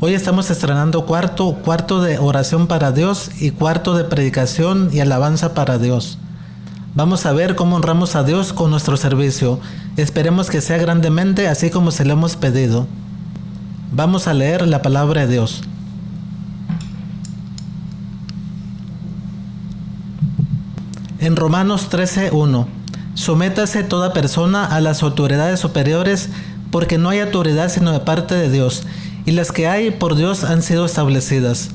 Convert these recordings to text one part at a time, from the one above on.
Hoy estamos estrenando cuarto de oración para Dios y cuarto de predicación y alabanza para Dios. Vamos a ver cómo honramos a Dios con nuestro servicio. Esperemos que sea grandemente así como se lo hemos pedido. Vamos a leer la palabra de Dios. En Romanos 13:1, sométase toda persona a las autoridades superiores, porque no hay autoridad sino de parte de Dios, y las que hay por Dios han sido establecidas.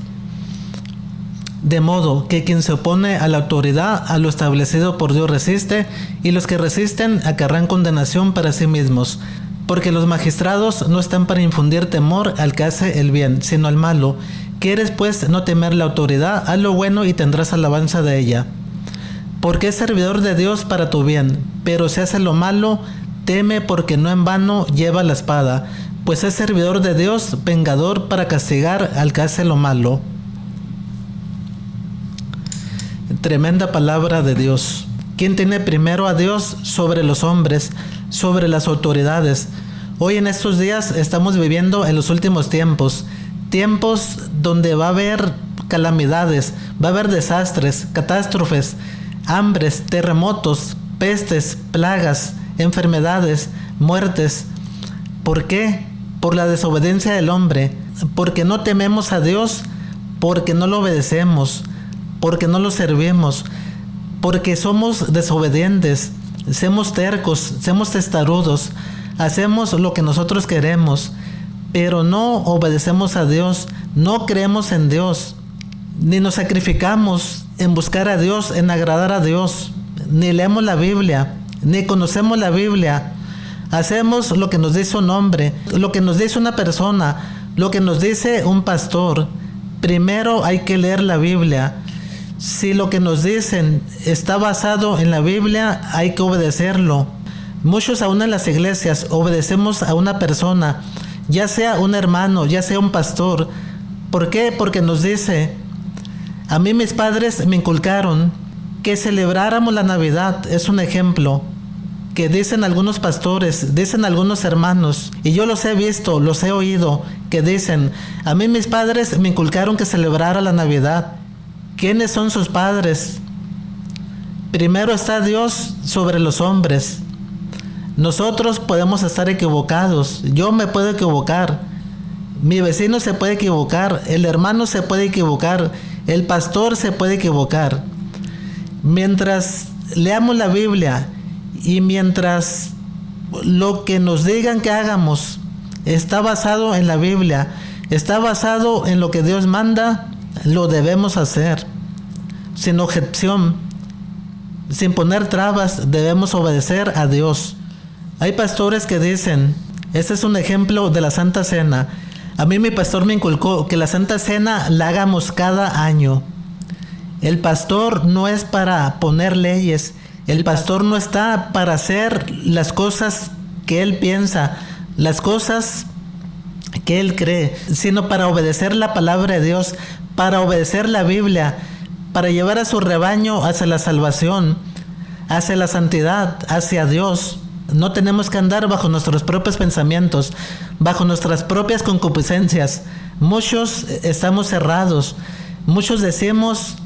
De modo que quien se opone a la autoridad, a lo establecido por Dios resiste, y los que resisten acarrean condenación para sí mismos, porque los magistrados no están para infundir temor al que hace el bien, sino al malo. ¿Quieres pues no temer la autoridad? Haz lo bueno y tendrás alabanza de ella. Porque es servidor de Dios para tu bien, pero si hace lo malo, teme, porque no en vano lleva la espada, pues es servidor de Dios, vengador para castigar al que hace lo malo. Tremenda palabra de Dios. ¿Quién tiene primero a Dios sobre los hombres, sobre las autoridades? Hoy en estos días estamos viviendo en los últimos tiempos donde va a haber calamidades, va a haber desastres, catástrofes, hambres, terremotos, pestes, plagas, enfermedades, muertes. ¿Por qué? Por la desobediencia del hombre, porque no tememos a Dios, porque no lo obedecemos, porque no lo servimos, porque somos desobedientes, somos tercos, somos testarudos, hacemos lo que nosotros queremos, pero no obedecemos a Dios, no creemos en Dios, ni nos sacrificamos en buscar a Dios, en agradar a Dios, ni leemos la Biblia, ni conocemos la Biblia. Hacemos lo que nos dice un hombre, lo que nos dice una persona, lo que nos dice un pastor. Primero hay que leer la Biblia. Si lo que nos dicen está basado en la Biblia, hay que obedecerlo. Muchos aún en las iglesias obedecemos a una persona, ya sea un hermano, ya sea un pastor. ¿Por qué? Porque nos dice: a mí mis padres me inculcaron que celebráramos la Navidad. Es un ejemplo que dicen algunos pastores, dicen algunos hermanos, y yo los he visto, los he oído, que dicen: a mí mis padres me inculcaron que celebrara la Navidad. ¿Quiénes son sus padres? Primero está Dios sobre los hombres. Nosotros podemos estar equivocados, yo me puedo equivocar, mi vecino se puede equivocar, el hermano se puede equivocar, el pastor se puede equivocar. Mientras leamos la Biblia y mientras lo que nos digan que hagamos está basado en la Biblia, está basado en lo que Dios manda, lo debemos hacer sin objeción, sin poner trabas. Debemos obedecer a Dios. Hay pastores que dicen, este es un ejemplo de la Santa Cena: a mí mi pastor me inculcó que la Santa Cena la hagamos cada año. El pastor no es para poner leyes, el pastor no está para hacer las cosas que él piensa, las cosas que él cree, sino para obedecer la palabra de Dios, para obedecer la Biblia, para llevar a su rebaño hacia la salvación, hacia la santidad, hacia Dios. No tenemos que andar bajo nuestros propios pensamientos, bajo nuestras propias concupiscencias. Muchos estamos cerrados, muchos decimos: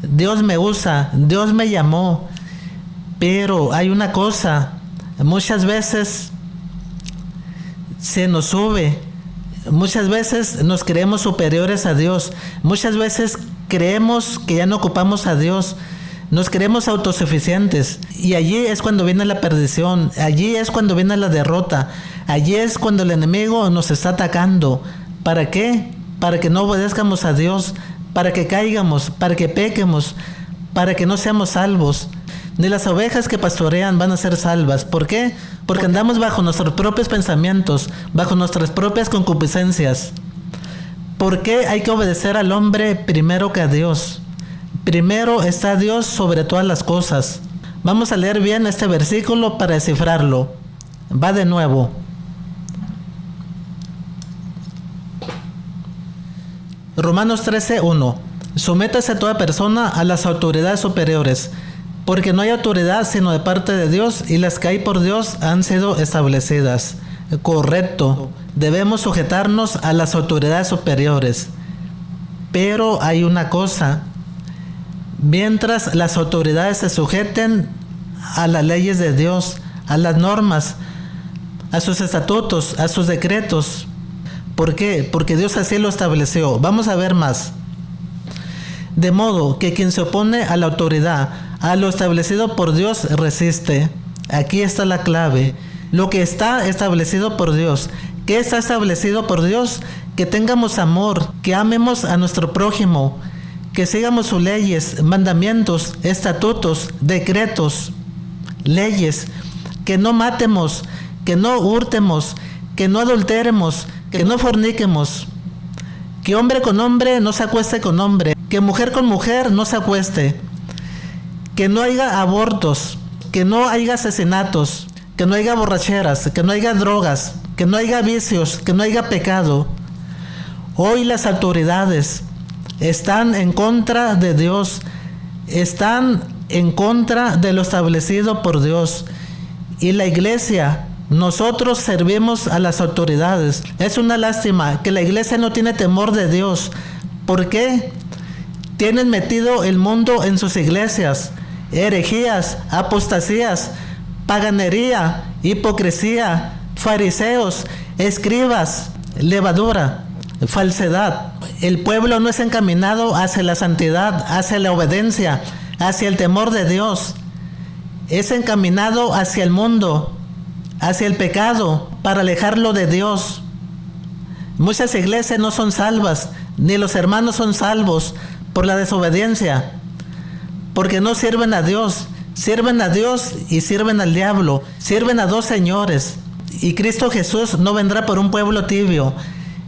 Dios me usa, Dios me llamó. Pero hay una cosa, muchas veces se nos sube, muchas veces nos creemos superiores a Dios, muchas veces creemos que ya no ocupamos a Dios, nos creemos autosuficientes, y allí es cuando viene la perdición, allí es cuando viene la derrota, allí es cuando el enemigo nos está atacando. ¿Para qué? Para que no obedezcamos a Dios, para que caigamos, para que pequemos, para que no seamos salvos. Ni las ovejas que pastorean van a ser salvas. ¿Por qué? Porque andamos bajo nuestros propios pensamientos, bajo nuestras propias concupiscencias. ¿Por qué hay que obedecer al hombre primero que a Dios? Primero está Dios sobre todas las cosas. Vamos a leer bien este versículo para descifrarlo. Va de nuevo. Romanos 13:1. Sométase a toda persona a las autoridades superiores, porque no hay autoridad sino de parte de Dios, y las que hay por Dios han sido establecidas. correcto. Debemos sujetarnos a las autoridades superiores. Pero hay una cosa. Mientras las autoridades se sujeten a las leyes de Dios, a las normas, a sus estatutos, a sus decretos. ¿Por qué? Porque Dios así lo estableció. Vamos a ver más. De modo que quien se opone a la autoridad, a lo establecido por Dios, resiste. Aquí está la clave. Lo que está establecido por Dios. ¿Qué está establecido por Dios? Que tengamos amor, que amemos a nuestro prójimo, que sigamos sus leyes, mandamientos, estatutos, decretos, leyes, que no matemos, que no hurtemos, que no adulteremos, que no forniquemos, que hombre con hombre no se acueste con hombre, que mujer con mujer no se acueste, que no haya abortos, que no haya asesinatos, que no haya borracheras, que no haya drogas, que no haya vicios, que no haya pecado. Hoy las autoridades están en contra de Dios, están en contra de lo establecido por Dios. Y la iglesia, nosotros servimos a las autoridades. Es una lástima que la iglesia no tiene temor de Dios. ¿Por qué? Tienen metido el mundo en sus iglesias, herejías, apostasías, paganería, hipocresía, fariseos, escribas, levadura, falsedad. El pueblo no es encaminado hacia la santidad, hacia la obediencia, hacia el temor de Dios. Es encaminado hacia el mundo, hacia el pecado, para alejarlo de Dios. Muchas iglesias no son salvas, ni los hermanos son salvos por la desobediencia, porque no sirven a Dios. Sirven a Dios y sirven al diablo. Sirven a dos señores. Y Cristo Jesús no vendrá por un pueblo tibio.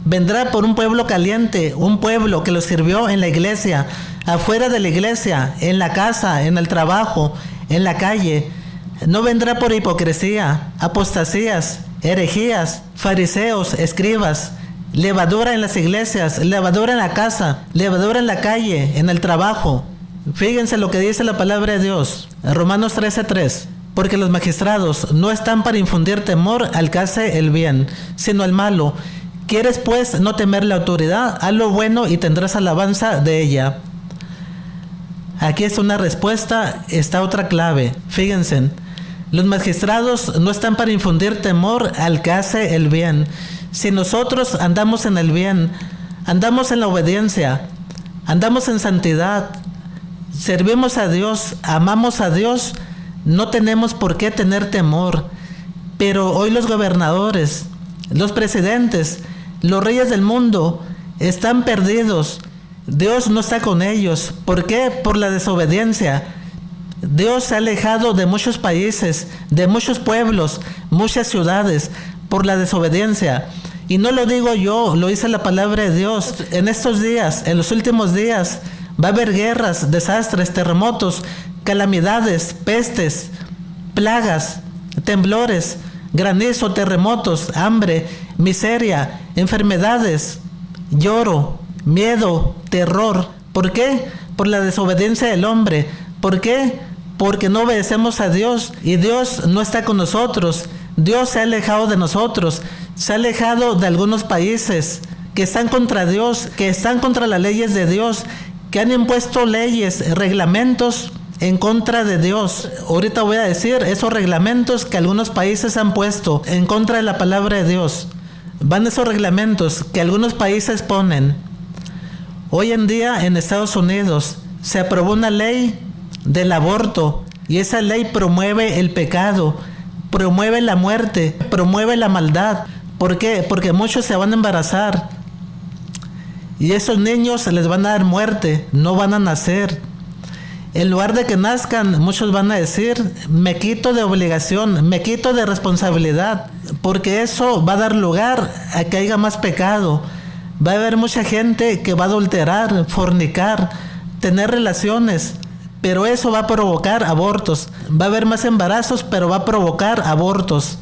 Vendrá por un pueblo caliente, un pueblo que lo sirvió en la iglesia, afuera de la iglesia, en la casa, en el trabajo, en la calle. No vendrá por hipocresía, apostasías, herejías, fariseos, escribas, levadura en las iglesias, levadura en la casa, levadura en la calle, en el trabajo. Fíjense lo que dice la palabra de Dios, Romanos 13:3. Porque los magistrados no están para infundir temor al que hace el bien, sino al malo. ¿Quieres pues no temer la autoridad? Haz lo bueno y tendrás alabanza de ella. Aquí es una respuesta, está otra clave. Fíjense, los magistrados no están para infundir temor al que hace el bien. Si nosotros andamos en el bien, andamos en la obediencia, andamos en santidad, servimos a Dios, amamos a Dios, no tenemos por qué tener temor. Pero hoy los gobernadores, los presidentes, los reyes del mundo están perdidos. Dios no está con ellos. ¿Por qué? Por la desobediencia. Dios se ha alejado de muchos países, de muchos pueblos, muchas ciudades, por la desobediencia. Y no lo digo yo, lo dice la palabra de Dios. En estos días, en los últimos días, va a haber guerras, desastres, terremotos, calamidades, pestes, plagas, temblores, granizo, terremotos, hambre, miseria, enfermedades, lloro, miedo, terror. ¿Por qué? Por la desobediencia del hombre. ¿Por qué? Porque no obedecemos a Dios y Dios no está con nosotros. Dios se ha alejado de nosotros, se ha alejado de algunos países que están contra Dios, que están contra las leyes de Dios, que han impuesto leyes, reglamentos en contra de Dios. Ahorita voy a decir esos reglamentos que algunos países han puesto en contra de la palabra de Dios. Van esos reglamentos que algunos países ponen. Hoy en día en Estados Unidos se aprobó una ley del aborto y esa ley promueve el pecado, promueve la muerte, promueve la maldad. ¿Por qué? Porque muchos se van a embarazar y esos niños les van a dar muerte, no van a nacer. En lugar de que nazcan, muchos van a decir, me quito de obligación, me quito de responsabilidad, porque eso va a dar lugar a que haya más pecado. Va a haber mucha gente que va a adulterar, fornicar, tener relaciones, pero eso va a provocar abortos. Va a haber más embarazos, pero va a provocar abortos.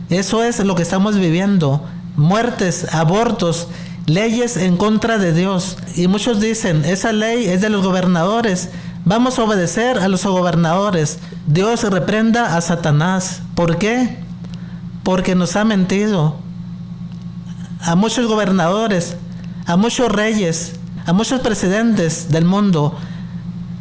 Eso es lo que estamos viviendo. Muertes, abortos, leyes en contra de Dios. Y muchos dicen, esa ley es de los gobernadores. Vamos a obedecer a los gobernadores. Dios reprenda a Satanás. ¿Por qué? porque nos ha mentido. A muchos gobernadores, a muchos reyes, a muchos presidentes del mundo,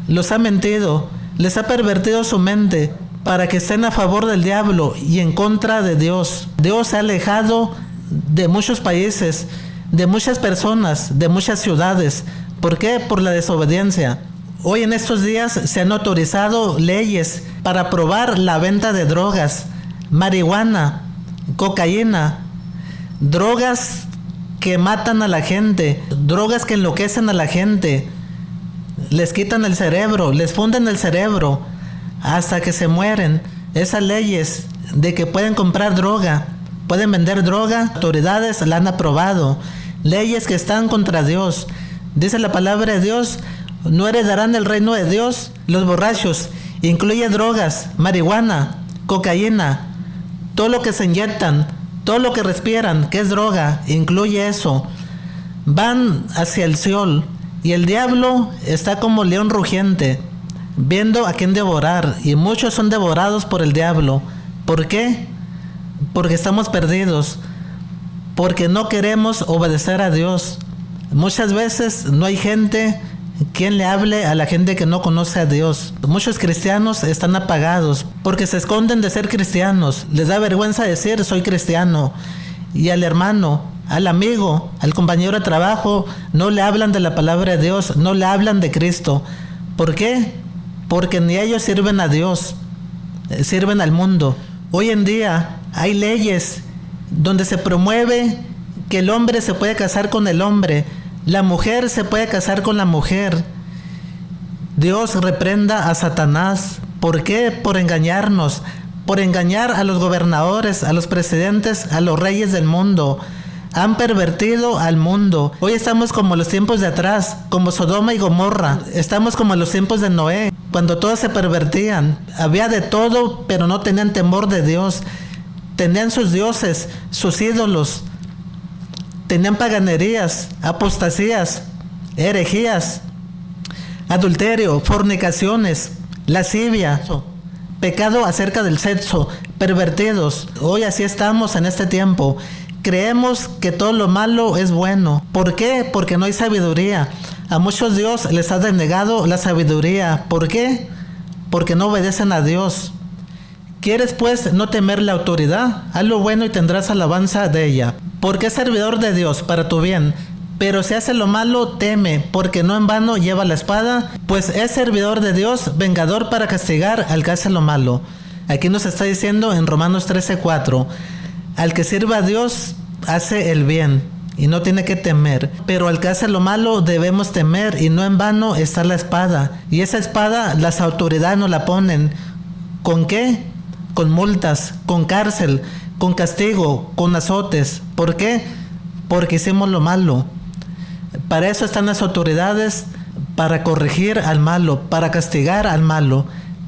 los ha mentido, les ha pervertido su mente para que estén a favor del diablo y en contra de Dios. Dios se ha alejado de muchos países, de muchas personas, de muchas ciudades. ¿Por qué? Por la desobediencia. Hoy en estos días se han autorizado leyes para aprobar la venta de drogas, marihuana, cocaína, drogas que matan a la gente, drogas que enloquecen a la gente, les quitan el cerebro, les funden el cerebro hasta que se mueren. Esas leyes de que pueden comprar droga, pueden vender droga, autoridades la han aprobado. Leyes que están contra Dios. Dice la palabra de Dios, no heredarán el reino de Dios los borrachos. Incluye drogas, marihuana, cocaína, todo lo que se inyectan, todo lo que respiran, que es droga, incluye eso. Van hacia el Seol y el diablo está como león rugiente, viendo a quién devorar, y muchos son devorados por el diablo. ¿Por qué? Porque estamos perdidos, porque no queremos obedecer a Dios. Muchas veces no hay gente quien le hable a la gente que no conoce a Dios. Muchos cristianos están apagados porque se esconden de ser cristianos. Les da vergüenza decir soy cristiano. Y al hermano, al amigo, al compañero de trabajo, no le hablan de la palabra de Dios, no le hablan de Cristo. ¿Por qué? Porque ni ellos sirven a Dios, sirven al mundo. Hoy en día hay leyes donde se promueve que el hombre se puede casar con el hombre, la mujer se puede casar con la mujer. Dios reprenda a Satanás. ¿Por qué? Por engañarnos, por engañar a los gobernadores, a los presidentes, a los reyes del mundo. Han pervertido al mundo. Hoy estamos como los tiempos de atrás, como Sodoma y Gomorra. Estamos como los tiempos de Noé, cuando todos se pervertían. Había de todo, pero no tenían temor de Dios. Tenían sus dioses, sus ídolos. Tenían paganerías, apostasías, herejías, adulterio, fornicaciones, lascivia, pecado acerca del sexo, pervertidos. Hoy así estamos en este tiempo. Creemos que todo lo malo es bueno. ¿Por qué? Porque no hay sabiduría. A muchos Dios les ha denegado la sabiduría. ¿Por qué? Porque no obedecen a Dios. ¿Quieres pues no temer la autoridad? Haz lo bueno y tendrás alabanza de ella. Porque es servidor de Dios para tu bien. Pero si hace lo malo, teme, porque no en vano lleva la espada, pues es servidor de Dios, vengador para castigar al que hace lo malo. Aquí nos está diciendo en Romanos 13:4, al que sirva a Dios hace el bien y no tiene que temer, pero al que hace lo malo debemos temer, y no en vano está la espada. Y esa espada las autoridades nos la ponen. ¿Con qué? Con multas, con cárcel, con castigo, con azotes. ¿Por qué? Porque hicimos lo malo. Para eso están las autoridades, para corregir al malo, para castigar al malo,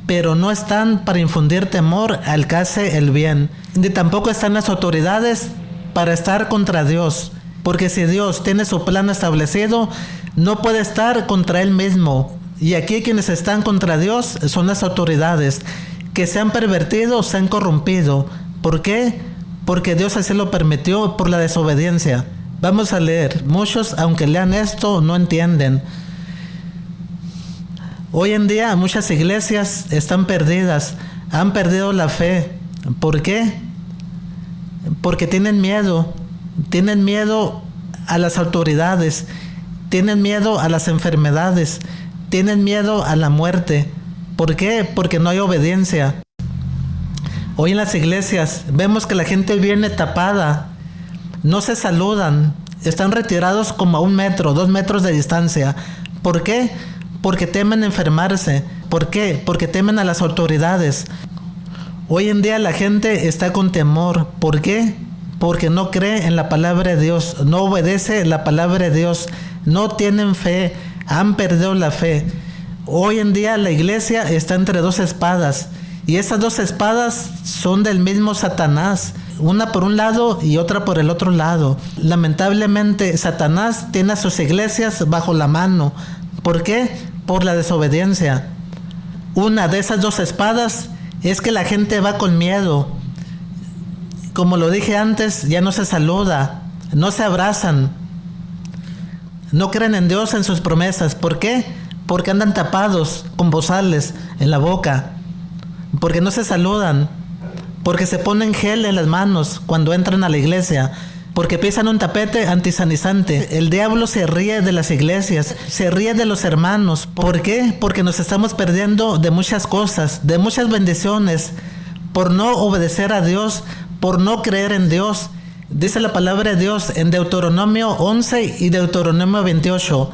pero no están para infundir temor al que hace el bien. Ni tampoco están las autoridades para estar contra Dios, porque si Dios tiene su plan establecido, no puede estar contra Él mismo. Y aquí quienes están contra Dios son las autoridades, que se han pervertido, se han corrompido. ¿Por qué? Porque Dios así lo permitió por la desobediencia. Vamos a leer. Muchos, aunque lean esto, no entienden. Hoy en día muchas iglesias están perdidas, han perdido la fe. ¿Por qué? Porque tienen miedo a las autoridades, tienen miedo a las enfermedades, tienen miedo a la muerte. ¿Por qué? Porque no hay obediencia. Hoy en las iglesias vemos que la gente viene tapada, no se saludan, están retirados como a 1 metro, 2 metros de distancia. ¿Por qué? Porque temen enfermarse. ¿Por qué? Porque temen a las autoridades. Hoy en día la gente está con temor. ¿Por qué? Porque no cree en la palabra de Dios, no obedece la palabra de Dios, no tienen fe, han perdido la fe. Hoy en día la iglesia está entre 2 espadas, y esas 2 espadas son del mismo Satanás, una por un lado y otra por el otro lado. Lamentablemente Satanás tiene a sus iglesias bajo la mano. ¿Por qué? Por la desobediencia. Una de esas 2 espadas es que la gente va con miedo. como lo dije antes, ya no se saluda, no se abrazan, no creen en Dios, en sus promesas. ¿Por qué? Porque andan tapados con bozales en la boca, porque no se saludan, porque se ponen gel en las manos cuando entran a la iglesia, porque pisan un tapete antisanizante. El diablo se ríe de las iglesias, se ríe de los hermanos. ¿Por qué? Porque nos estamos perdiendo de muchas cosas, de muchas bendiciones, por no obedecer a Dios, por no creer en Dios. Dice la palabra de Dios en Deuteronomio 11 y Deuteronomio 28.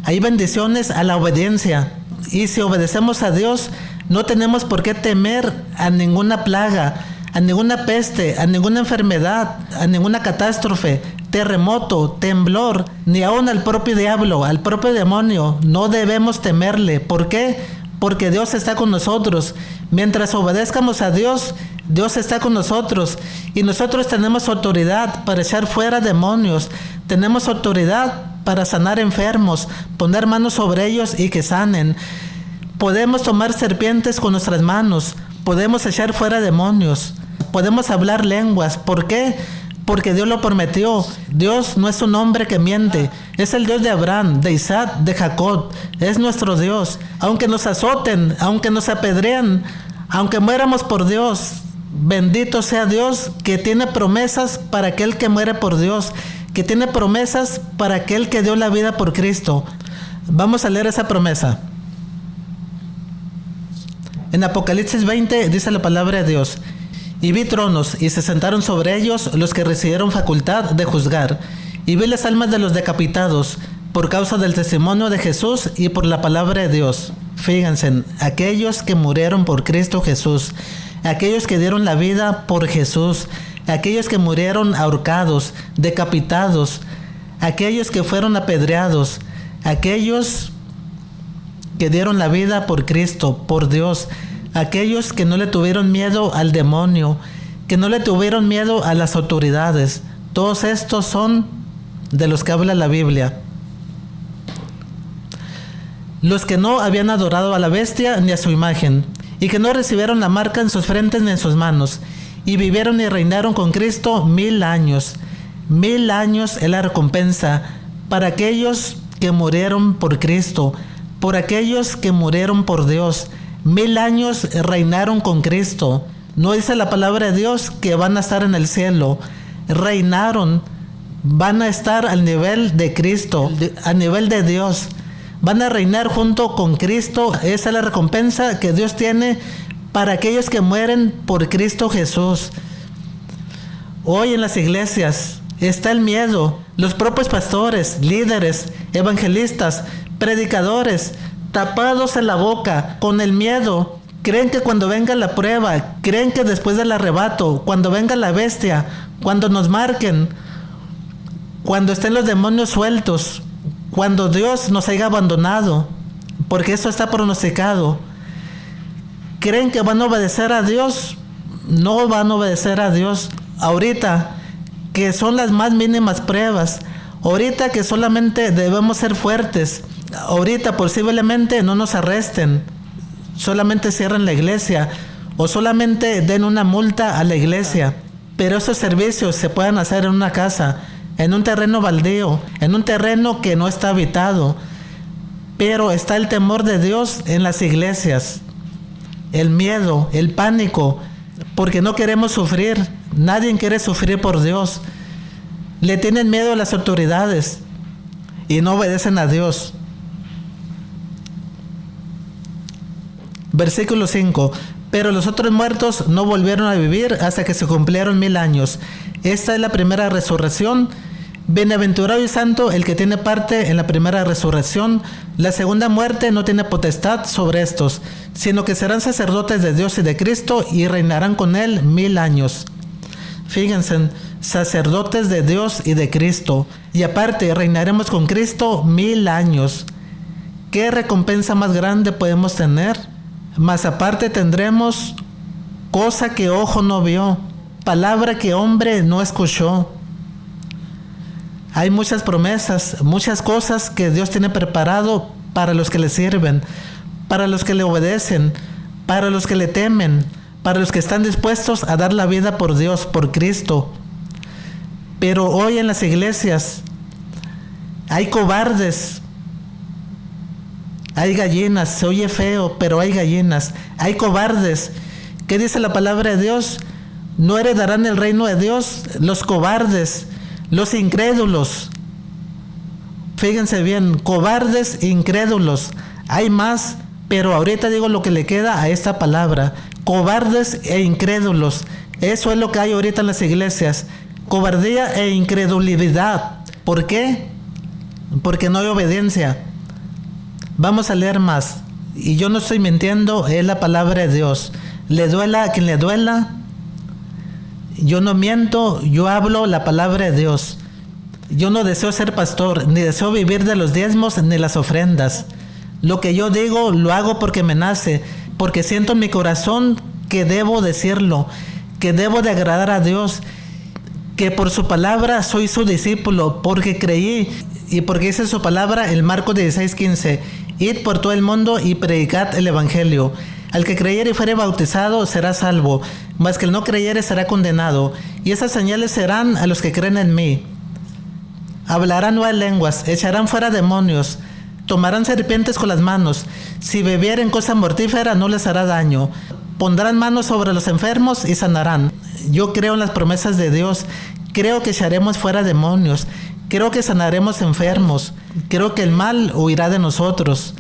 Hay bendiciones a la obediencia. Y si obedecemos a Dios, no tenemos por qué temer a ninguna plaga, a ninguna peste, a ninguna enfermedad, a ninguna catástrofe, terremoto, temblor, ni aún al propio diablo, al propio demonio. No debemos temerle. ¿Por qué? Porque Dios está con nosotros. Mientras obedezcamos a Dios, Dios está con nosotros. Y nosotros tenemos autoridad para echar fuera demonios. Tenemos autoridad para sanar enfermos, poner manos sobre ellos y que sanen. Podemos tomar serpientes con nuestras manos. Podemos echar fuera demonios. Podemos hablar lenguas. ¿Por qué? Porque Dios lo prometió. Dios no es un hombre que miente. Es el Dios de Abraham, de Isaac, de Jacob. Es nuestro Dios. Aunque nos azoten, aunque nos apedrean, aunque muéramos por Dios, bendito sea Dios, que tiene promesas para aquel que muere por Dios, que tiene promesas para aquel que dio la vida por Cristo. Vamos a leer esa promesa. En Apocalipsis 20 dice la palabra de Dios: y vi tronos, y se sentaron sobre ellos los que recibieron facultad de juzgar. Y vi las almas de los decapitados, por causa del testimonio de Jesús y por la palabra de Dios. Fíjense, aquellos que murieron por Cristo Jesús, aquellos que dieron la vida por Jesús, aquellos que murieron ahorcados, decapitados, aquellos que fueron apedreados, aquellos que dieron la vida por Cristo, por Dios, aquellos que no le tuvieron miedo al demonio, que no le tuvieron miedo a las autoridades. Todos estos son de los que habla la Biblia. Los que no habían adorado a la bestia ni a su imagen, y que no recibieron la marca en sus frentes ni en sus manos, y vivieron y reinaron con Cristo 1000 años. 1000 años es la recompensa para aquellos que murieron por Cristo, por aquellos que murieron por Dios. 1000 años reinaron con Cristo. No dice la palabra de Dios que van a estar en el cielo. Reinaron, van a estar al nivel de Cristo, a nivel de Dios. Van a reinar junto con Cristo. Esa es la recompensa que Dios tiene para aquellos que mueren por Cristo Jesús. Hoy en las iglesias está el miedo. Los propios pastores, líderes, evangelistas, predicadores, tapados en la boca con el miedo. Creen que cuando venga la prueba, creen que después del arrebato, cuando venga la bestia, cuando nos marquen, cuando estén los demonios sueltos, cuando Dios nos haya abandonado, porque eso está pronosticado, creen que van a obedecer a Dios. No van a obedecer a Dios ahorita, que son las más mínimas pruebas, ahorita que solamente debemos ser fuertes, ahorita posiblemente no nos arresten, solamente cierren la iglesia o solamente den una multa a la iglesia, pero esos servicios se pueden hacer en una casa, en un terreno baldío, en un terreno que no está habitado. Pero está el temor de Dios en las iglesias, el miedo, el pánico, porque no queremos sufrir. Nadie quiere sufrir por Dios. Le tienen miedo a las autoridades y no obedecen a Dios. Versículo 5. Pero los otros muertos no volvieron a vivir hasta que se cumplieron 1000 años. Esta es la primera resurrección. Bienaventurado y santo el que tiene parte en la primera resurrección. La segunda muerte no tiene potestad sobre estos, sino que serán sacerdotes de Dios y de Cristo y reinarán con él 1000 años. Fíjense, sacerdotes de Dios y de Cristo. Y aparte reinaremos con Cristo 1000 años. ¿Qué recompensa más grande podemos tener? Más aparte tendremos cosa que ojo no vio, palabra que hombre no escuchó. Hay muchas promesas, muchas cosas que Dios tiene preparado para los que le sirven, para los que le obedecen, para los que le temen, para los que están dispuestos a dar la vida por Dios, por Cristo. Pero hoy en las iglesias hay cobardes, hay gallinas, se oye feo, pero hay gallinas, hay cobardes. ¿Qué dice la palabra de Dios? No heredarán el reino de Dios los cobardes, los incrédulos. Fíjense bien, cobardes e incrédulos. Hay más, pero ahorita digo lo que le queda a esta palabra. Cobardes e incrédulos. Eso es lo que hay ahorita en las iglesias. Cobardía e incredulidad. ¿Por qué? Porque no hay obediencia. Vamos a leer más. Y yo no estoy mintiendo, es la palabra de Dios. Le duela a quien le duela. Yo no miento, yo hablo la palabra de Dios. Yo no deseo ser pastor, ni deseo vivir de los diezmos ni las ofrendas. Lo que yo digo lo hago porque me nace, porque siento en mi corazón que debo decirlo, que debo de agradar a Dios, que por su palabra soy su discípulo, porque creí y porque dice su palabra en Marcos 16:15, id por todo el mundo y predicad el evangelio. Al que creyere y fuere bautizado será salvo, mas que el no creyere será condenado. Y esas señales serán a los que creen en mí. Hablarán nuevas lenguas, echarán fuera demonios, tomarán serpientes con las manos. Si bebieren cosa mortífera no les hará daño. Pondrán manos sobre los enfermos y sanarán. Yo creo en las promesas de Dios. Creo que echaremos fuera demonios. Creo que sanaremos enfermos. Creo que el mal huirá de nosotros.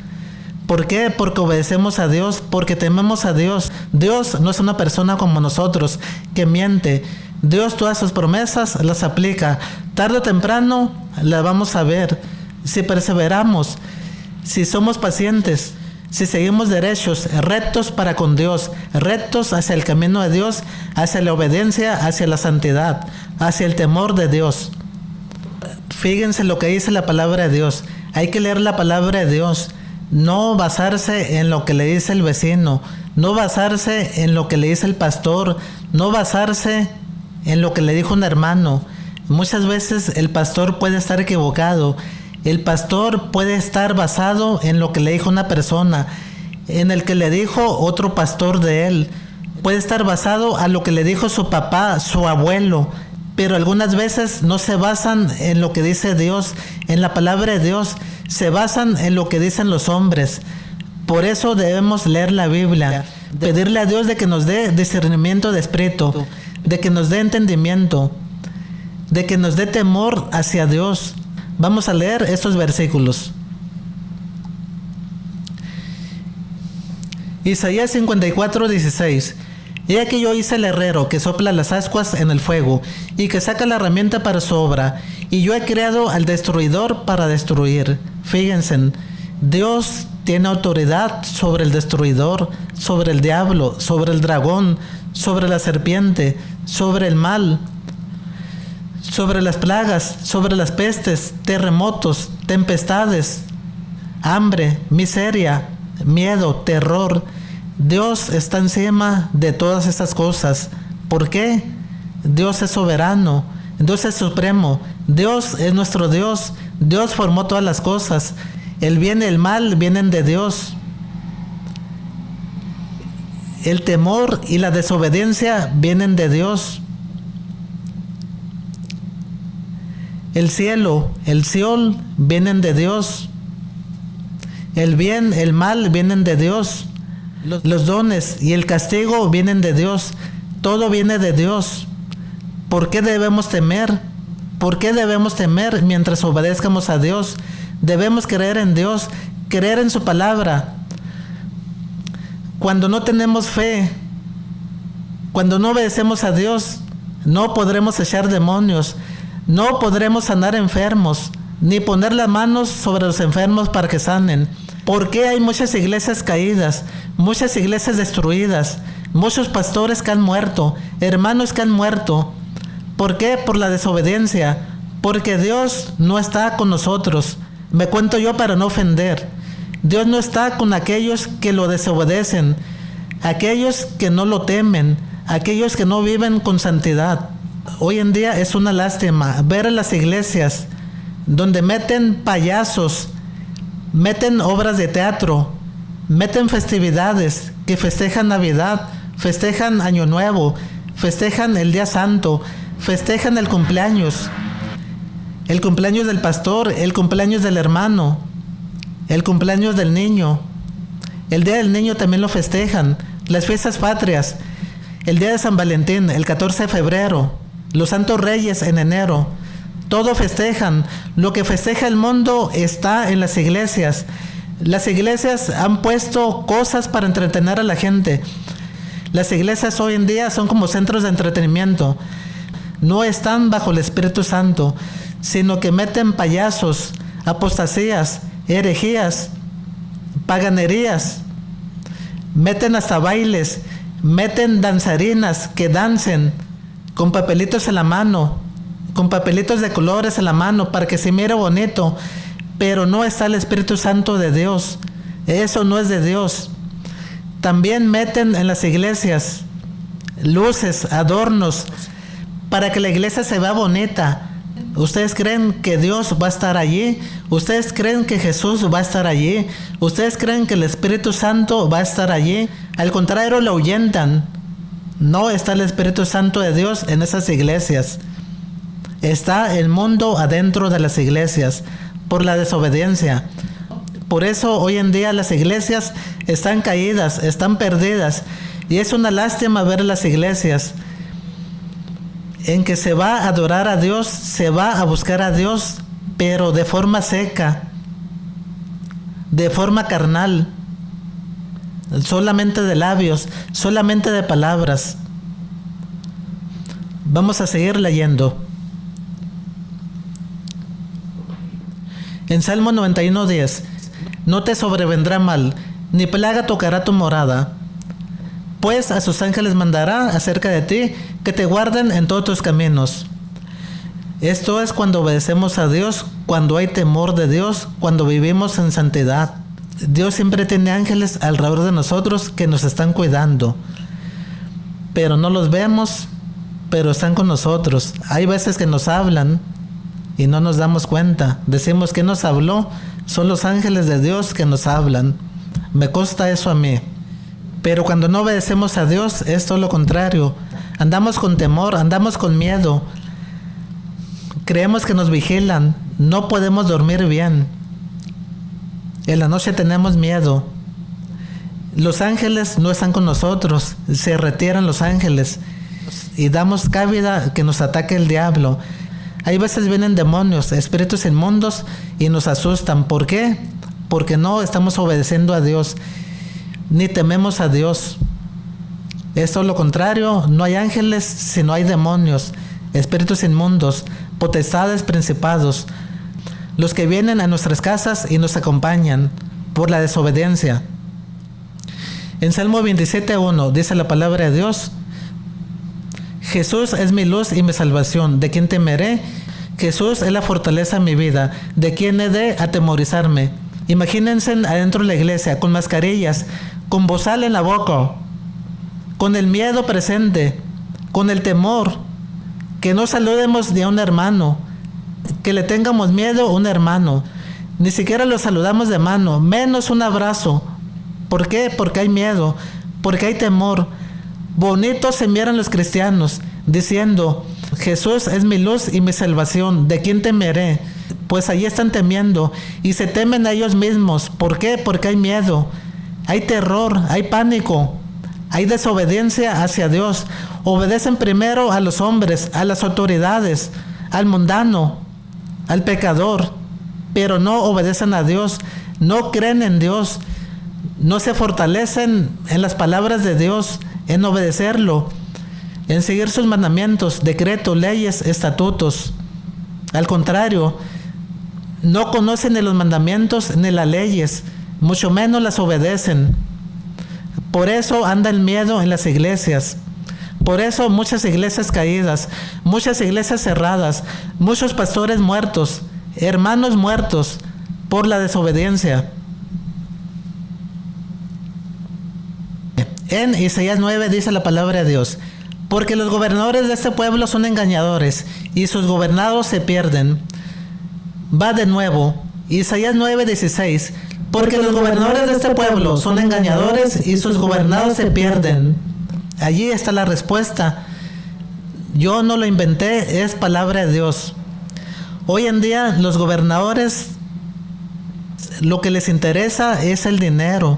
¿Por qué? Porque obedecemos a Dios, porque tememos a Dios. Dios no es una persona como nosotros que miente. Dios todas sus promesas las aplica. Tarde o temprano las vamos a ver. Si perseveramos, si somos pacientes, si seguimos derechos, rectos para con Dios, rectos hacia el camino de Dios, hacia la obediencia, hacia la santidad, hacia el temor de Dios. Fíjense lo que dice la palabra de Dios. Hay que leer la palabra de Dios. No basarse en lo que le dice el vecino, no basarse en lo que le dice el pastor, no basarse en lo que le dijo un hermano. Muchas veces el pastor puede estar equivocado. El pastor puede estar basado en lo que le dijo una persona, en el que le dijo otro pastor de él. Puede estar basado a lo que le dijo su papá, su abuelo. Pero algunas veces no se basan en lo que dice Dios, en la palabra de Dios. Se basan en lo que dicen los hombres. Por eso debemos leer la Biblia, pedirle a Dios de que nos dé discernimiento de espíritu, de que nos dé entendimiento, de que nos dé temor hacia Dios. Vamos a leer estos versículos. Isaías 54:16. He aquí yo hice el herrero que sopla las ascuas en el fuego y que saca la herramienta para su obra, y yo he creado al destruidor para destruir. Fíjense, Dios tiene autoridad sobre el destruidor, sobre el diablo, sobre el dragón, sobre la serpiente, sobre el mal, sobre las plagas, sobre las pestes, terremotos, tempestades, hambre, miseria, miedo, terror. Dios está encima de todas estas cosas. ¿Por qué? Dios es soberano, Dios es supremo, Dios es nuestro Dios. Dios formó todas las cosas. El bien y el mal vienen de Dios. El temor y la desobediencia vienen de Dios. El cielo, el Seol vienen de Dios. El bien, el mal vienen de Dios. Los dones y el castigo vienen de Dios. Todo viene de Dios. ¿Por qué debemos temer? ¿Por qué debemos temer mientras obedezcamos a Dios? Debemos creer en Dios, creer en su palabra. Cuando no tenemos fe, cuando no obedecemos a Dios, no podremos echar demonios, no podremos sanar enfermos, ni poner las manos sobre los enfermos para que sanen. ¿Por qué hay muchas iglesias caídas, muchas iglesias destruidas, muchos pastores que han muerto, hermanos que han muerto? ¿Por qué? Por la desobediencia. Porque Dios no está con nosotros. Me cuento yo para no ofender. Dios no está con aquellos que lo desobedecen, aquellos que no lo temen, aquellos que no viven con santidad. Hoy en día es una lástima ver en las iglesias donde meten payasos, meten obras de teatro, meten festividades que festejan Navidad, festejan Año Nuevo, festejan el Día Santo, festejan el cumpleaños del pastor, el cumpleaños del hermano, el cumpleaños del niño. El Día del Niño también lo festejan, las fiestas patrias, el Día de San Valentín, el 14 de febrero, los Santos Reyes en enero. Todo festejan. Lo que festeja el mundo está en las iglesias. Las iglesias han puesto cosas para entretener a la gente. Las iglesias hoy en día son como centros de entretenimiento. No están bajo el Espíritu Santo, sino que meten payasos, apostasías, herejías, paganerías. Meten hasta bailes, meten danzarinas que dancen con papelitos en la mano, con papelitos de colores en la mano para que se mire bonito, pero no está el Espíritu Santo de Dios. Eso no es de Dios. También meten en las iglesias luces, adornos, para que la iglesia se vea bonita. ¿Ustedes creen que Dios va a estar allí? ¿Ustedes creen que Jesús va a estar allí? ¿Ustedes creen que el Espíritu Santo va a estar allí? Al contrario, lo ahuyentan. No está el Espíritu Santo de Dios en esas iglesias. Está el mundo adentro de las iglesias por la desobediencia. Por eso hoy en día las iglesias están caídas, están perdidas. Y es una lástima ver las iglesias en que se va a adorar a Dios, se va a buscar a Dios, pero de forma seca, de forma carnal, solamente de labios, solamente de palabras. Vamos a seguir leyendo. En Salmo 91:10, no te sobrevendrá mal, ni plaga tocará tu morada, pues a sus ángeles mandará acerca de ti, que te guarden en todos tus caminos. Esto es cuando obedecemos a Dios, cuando hay temor de Dios, cuando vivimos en santidad. Dios siempre tiene ángeles alrededor de nosotros que nos están cuidando, pero no los vemos, pero están con nosotros. Hay veces que nos hablan y no nos damos cuenta. Decimos que nos habló, son los ángeles de Dios que nos hablan. Me consta eso a mí. Pero cuando no obedecemos a Dios es todo lo contrario. Andamos con temor, andamos con miedo. Creemos que nos vigilan, no podemos dormir bien. En la noche tenemos miedo. Los ángeles no están con nosotros, se retiran los ángeles y damos cabida que nos ataque el diablo. Hay veces vienen demonios, espíritus inmundos y nos asustan. ¿Por qué? Porque no estamos obedeciendo a Dios, ni tememos a Dios. Es todo lo contrario, no hay ángeles, sino hay demonios, espíritus inmundos, potestades, principados, los que vienen a nuestras casas y nos acompañan por la desobediencia. En Salmo 27:1 dice la palabra de Dios: Jesús es mi luz y mi salvación, ¿de quién temeré? Jesús es la fortaleza de mi vida, ¿de quién he de atemorizarme? Imagínense adentro de la iglesia, con mascarillas, con bozal en la boca, con el miedo presente, con el temor, que no saludemos ni a un hermano, que le tengamos miedo a un hermano, ni siquiera lo saludamos de mano, menos un abrazo. ¿Por qué? Porque hay miedo, porque hay temor. Bonitos se miran los cristianos, diciendo: Jesús es mi luz y mi salvación, ¿de quién temeré? Pues allí están temiendo y se temen a ellos mismos. ¿Por qué? Porque hay miedo, hay terror, hay pánico, hay desobediencia hacia Dios. Obedecen primero a los hombres, a las autoridades, al mundano, al pecador, pero no obedecen a Dios, no creen en Dios, no se fortalecen en las palabras de Dios, en obedecerlo, en seguir sus mandamientos, decretos, leyes, estatutos. Al contrario, no conocen ni los mandamientos ni las leyes, mucho menos las obedecen. Por eso anda el miedo en las iglesias. Por eso muchas iglesias caídas, muchas iglesias cerradas, muchos pastores muertos, hermanos muertos por la desobediencia. En Isaías 9 dice la palabra de Dios: porque los gobernadores de este pueblo son engañadores y sus gobernados se pierden. Va de nuevo, Isaías 9:16, porque los gobernadores de este pueblo son engañadores y sus gobernados se pierden. Allí está la respuesta. Yo no lo inventé, es palabra de Dios. Hoy en día los gobernadores, lo que les interesa es el dinero.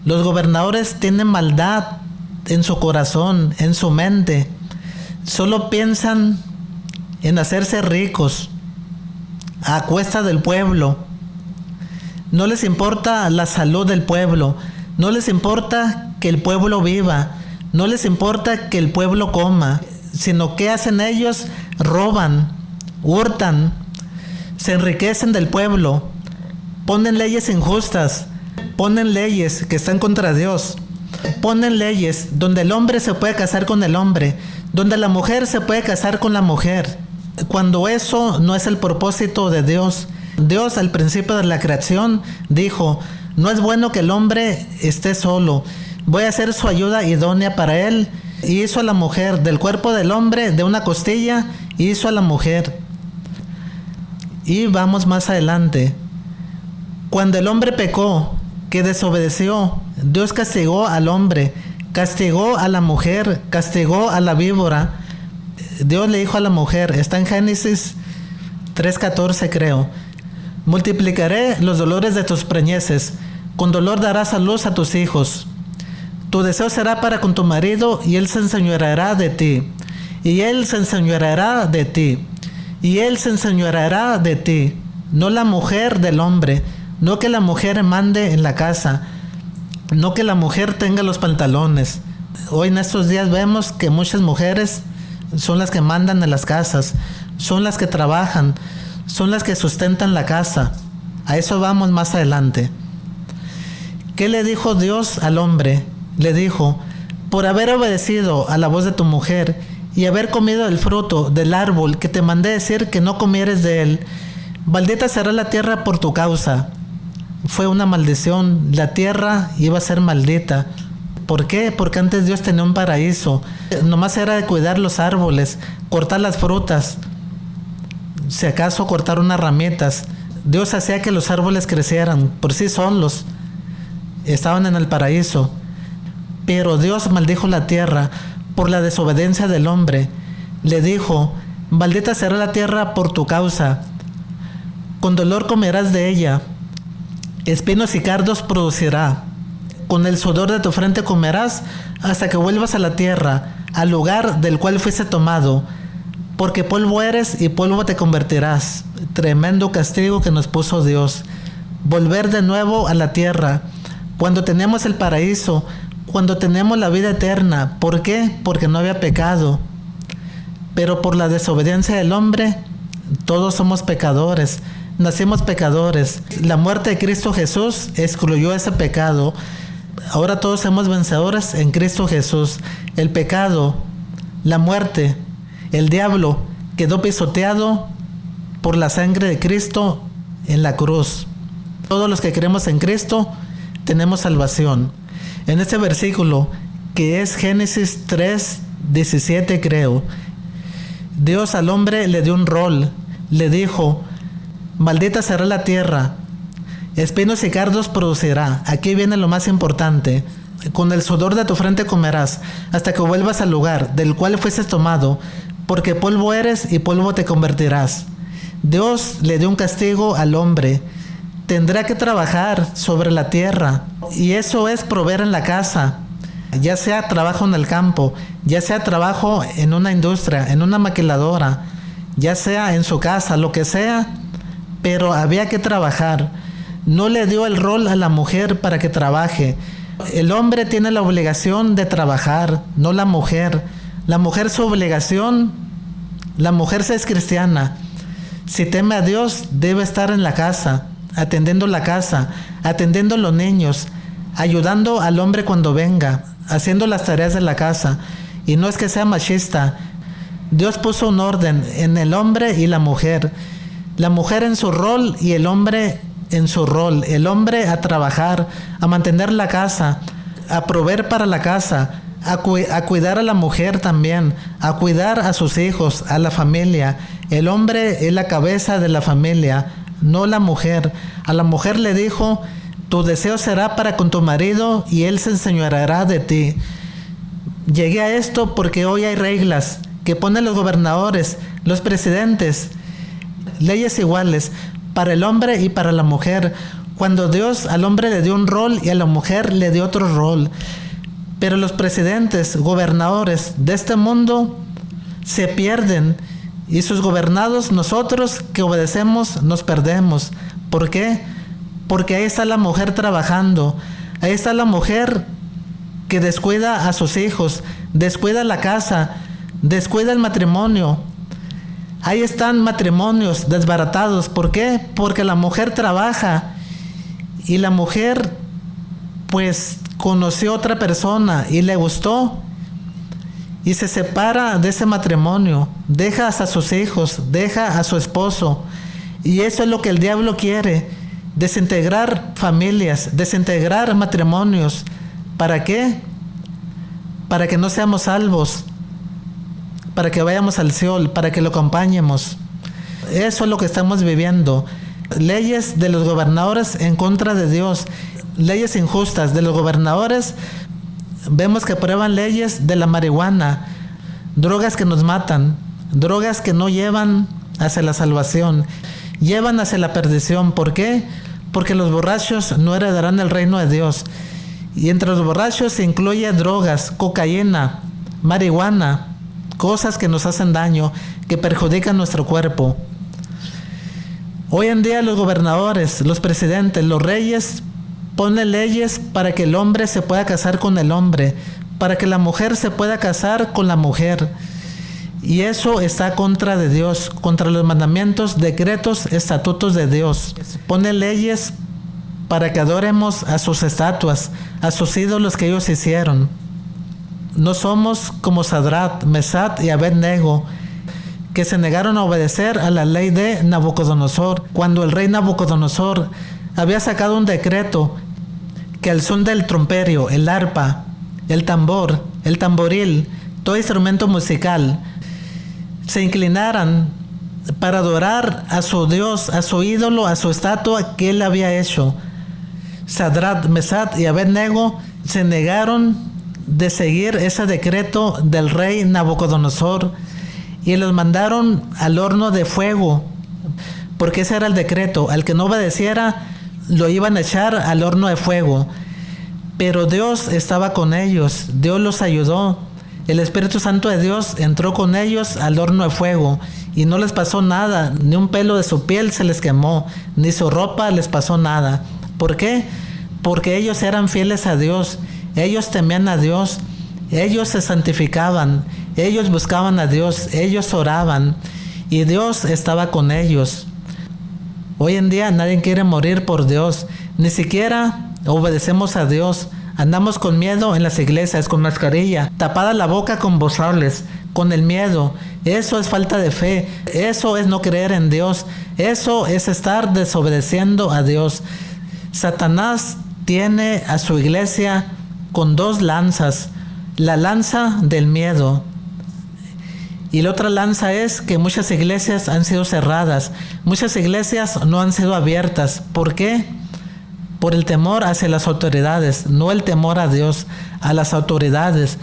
Los gobernadores tienen maldad en su corazón, en su mente. Solo piensan en hacerse ricos a cuesta del pueblo. No les importa la salud del pueblo. No les importa que el pueblo viva. No les importa que el pueblo coma. Sino que hacen ellos, roban, hurtan, se enriquecen del pueblo, ponen leyes injustas, ponen leyes que están contra Dios, ponen leyes donde el hombre se puede casar con el hombre, donde la mujer se puede casar con la mujer, cuando eso no es el propósito de Dios. Dios al principio de la creación dijo, no es bueno que el hombre esté solo, voy a ser su ayuda idónea para él. Y hizo a la mujer del cuerpo del hombre, de una costilla, hizo a la mujer. Y vamos más adelante. Cuando el hombre pecó, que desobedeció, Dios castigó al hombre, castigó a la mujer, castigó a la víbora. Dios le dijo a la mujer, está en Génesis 3:14 creo, multiplicaré los dolores de tus preñeces, con dolor darás a luz a tus hijos. Tu deseo será para con tu marido y él se enseñoreará de ti. Y él se enseñoreará de ti. Y él se enseñoreará de ti. No la mujer del hombre. No que la mujer mande en la casa. No que la mujer tenga los pantalones. Hoy en estos días vemos que muchas mujeres son las que mandan en las casas. Son las que trabajan. Son las que sustentan la casa. A eso vamos más adelante. ¿Qué le dijo Dios al hombre? Le dijo, por haber obedecido a la voz de tu mujer y haber comido el fruto del árbol que te mandé decir que no comieres de él, maldita será la tierra por tu causa. Fue una maldición, la tierra iba a ser maldita. ¿Por qué? Porque antes Dios tenía un paraíso. Nomás era de cuidar los árboles, cortar las frutas, si acaso cortar unas ramitas. Dios hacía que los árboles crecieran por sí solos. Estaban en el paraíso. Pero Dios maldijo la tierra por la desobediencia del hombre. Le dijo, maldita será la tierra por tu causa. Con dolor comerás de ella. Espinos y cardos producirá. Con el sudor de tu frente comerás hasta que vuelvas a la tierra, al lugar del cual fuiste tomado. Porque polvo eres y polvo te convertirás. Tremendo castigo que nos puso Dios. Volver de nuevo a la tierra. Cuando teníamos el paraíso, cuando tenemos la vida eterna. ¿Por qué? Porque no había pecado. Pero por la desobediencia del hombre, todos somos pecadores. Nacimos pecadores. La muerte de Cristo Jesús excluyó ese pecado. Ahora todos somos vencedores en Cristo Jesús. El pecado, la muerte, el diablo quedó pisoteado por la sangre de Cristo en la cruz. Todos los que creemos en Cristo tenemos salvación. En este versículo, que es Génesis 3:17 creo, Dios al hombre le dio un rol, le dijo, maldita será la tierra, espinos y cardos producirá. Aquí viene lo más importante, con el sudor de tu frente comerás, hasta que vuelvas al lugar del cual fuiste tomado, porque polvo eres y polvo te convertirás. Dios le dio un castigo al hombre. Tendrá que trabajar sobre la tierra, y eso es proveer en la casa, ya sea trabajo en el campo, ya sea trabajo en una industria, en una maquiladora, ya sea en su casa, lo que sea, pero había que trabajar. No le dio el rol a la mujer para que trabaje. El hombre tiene la obligación de trabajar, no la mujer. La mujer su obligación, la mujer si es cristiana, si teme a Dios, debe estar en la casa, atendiendo la casa, atendiendo a los niños, ayudando al hombre cuando venga, haciendo las tareas de la casa. Y no es que sea machista. Dios puso un orden en el hombre y la mujer en su rol y el hombre en su rol. El hombre a trabajar, a mantener la casa, a proveer para la casa, a cuidar a la mujer también, a cuidar a sus hijos, a la familia. El hombre es la cabeza de la familia, no la mujer. A la mujer le dijo, tu deseo será para con tu marido y él se enseñoreará de ti. Llegué a esto porque hoy hay reglas que ponen los gobernadores, los presidentes, leyes iguales para el hombre y para la mujer, cuando Dios al hombre le dio un rol y a la mujer le dio otro rol. Pero los presidentes, gobernadores de este mundo se pierden, y sus gobernados, nosotros que obedecemos, nos perdemos. ¿Por qué? Porque ahí está la mujer trabajando, ahí está la mujer que descuida a sus hijos, descuida la casa, descuida el matrimonio. Ahí están matrimonios desbaratados. ¿Por qué? Porque la mujer trabaja y la mujer pues conoció a otra persona y le gustó y se separa de ese matrimonio, deja a sus hijos, deja a su esposo. Y eso es lo que el diablo quiere, desintegrar familias, desintegrar matrimonios. ¿Para qué? Para que no seamos salvos, para que vayamos al Seol, para que lo acompañemos. Eso es lo que estamos viviendo. Leyes de los gobernadores en contra de Dios, leyes injustas de los gobernadores. Vemos que aprueban leyes de la marihuana, drogas que nos matan, drogas que no llevan hacia la salvación, llevan hacia la perdición. ¿Por qué? Porque los borrachos no heredarán el reino de Dios. Y entre los borrachos se incluye drogas, cocaína, marihuana, cosas que nos hacen daño, que perjudican nuestro cuerpo. Hoy en día los gobernadores, los presidentes, los reyes ponen leyes para que el hombre se pueda casar con el hombre, para que la mujer se pueda casar con la mujer. Y eso está contra de Dios, contra los mandamientos, decretos, estatutos de Dios. Pone leyes para que adoremos a sus estatuas, a sus ídolos que ellos hicieron. No somos como Sadrat, Mesat y Abed-Nego, que se negaron a obedecer a la ley de Nabucodonosor, cuando el rey Nabucodonosor había sacado un decreto que al son del tromperio, el arpa, el tambor, el tamboril, todo instrumento musical, se inclinaran para adorar a su Dios, a su ídolo, a su estatua que él había hecho. Sadrat, Mesat y Abed-Nego se negaron de seguir ese decreto del rey Nabucodonosor y los mandaron al horno de fuego, porque ese era el decreto. Al que no obedeciera lo iban a echar al horno de fuego. Pero Dios estaba con ellos, Dios los ayudó. El Espíritu Santo de Dios entró con ellos al horno de fuego y no les pasó nada, ni un pelo de su piel se les quemó, ni su ropa les pasó nada. ¿Por qué? Porque ellos eran fieles a Dios, ellos temían a Dios, ellos se santificaban, ellos buscaban a Dios, ellos oraban y Dios estaba con ellos. Hoy en día nadie quiere morir por Dios, ni siquiera obedecemos a Dios. Andamos con miedo en las iglesias, con mascarilla, tapada la boca con bozales, con el miedo. Eso es falta de fe, eso es no creer en Dios, eso es estar desobedeciendo a Dios. Satanás tiene a su iglesia con dos lanzas, la lanza del miedo. Y la otra lanza es que muchas iglesias han sido cerradas, muchas iglesias no han sido abiertas. ¿Por qué? Por el temor hacia las autoridades, no el temor a Dios, a las autoridades.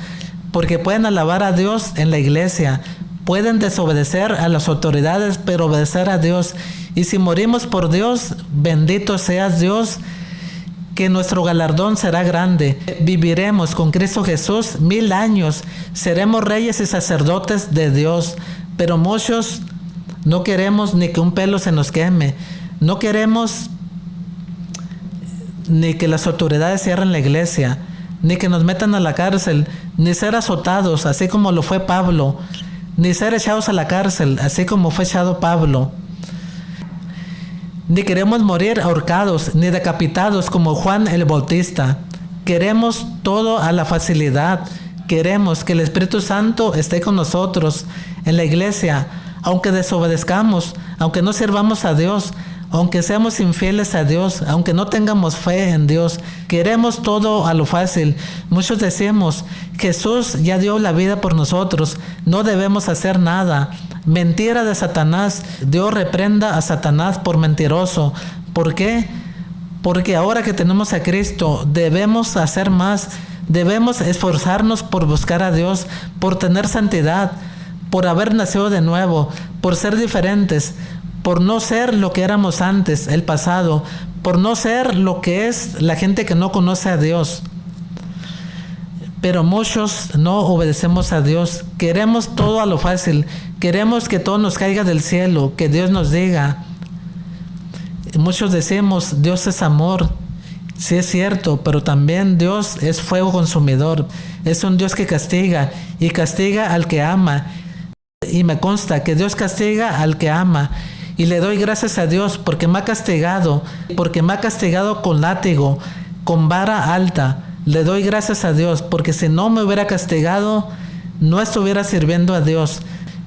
Porque pueden alabar a Dios en la iglesia, pueden desobedecer a las autoridades, pero obedecer a Dios. Y si morimos por Dios, bendito seas Dios, que nuestro galardón será grande. Viviremos con Cristo Jesús 1000 años, seremos reyes y sacerdotes de Dios. Pero muchos no queremos ni que un pelo se nos queme, no queremos ni que las autoridades cierren la iglesia, ni que nos metan a la cárcel, ni ser azotados, así como lo fue Pablo, ni ser echados a la cárcel, así como fue echado Pablo. Ni queremos morir ahorcados, ni decapitados como Juan el Bautista. Queremos todo a la facilidad. Queremos que el Espíritu Santo esté con nosotros en la iglesia, aunque desobedezcamos, aunque no sirvamos a Dios, aunque seamos infieles a Dios, aunque no tengamos fe en Dios. Queremos todo a lo fácil. Muchos decimos, Jesús ya dio la vida por nosotros, no debemos hacer nada. Mentira de Satanás. Dios reprenda a Satanás por mentiroso. ¿Por qué? Porque ahora que tenemos a Cristo debemos hacer más, Debemos esforzarnos por buscar a Dios, por tener santidad, por haber nacido de nuevo, por ser diferentes, por no ser lo que éramos antes, el pasado, por no ser lo que es la gente que no conoce a Dios. Pero muchos no obedecemos a Dios. Queremos todo a lo fácil. Queremos que todo nos caiga del cielo, que Dios nos diga. Muchos decimos, Dios es amor. Sí es cierto, pero también Dios es fuego consumidor. Es un Dios que castiga y castiga al que ama. Y me consta que Dios castiga al que ama. Y le doy gracias a Dios porque me ha castigado con látigo, con vara alta. Le doy gracias a Dios porque si no me hubiera castigado, no estuviera sirviendo a Dios.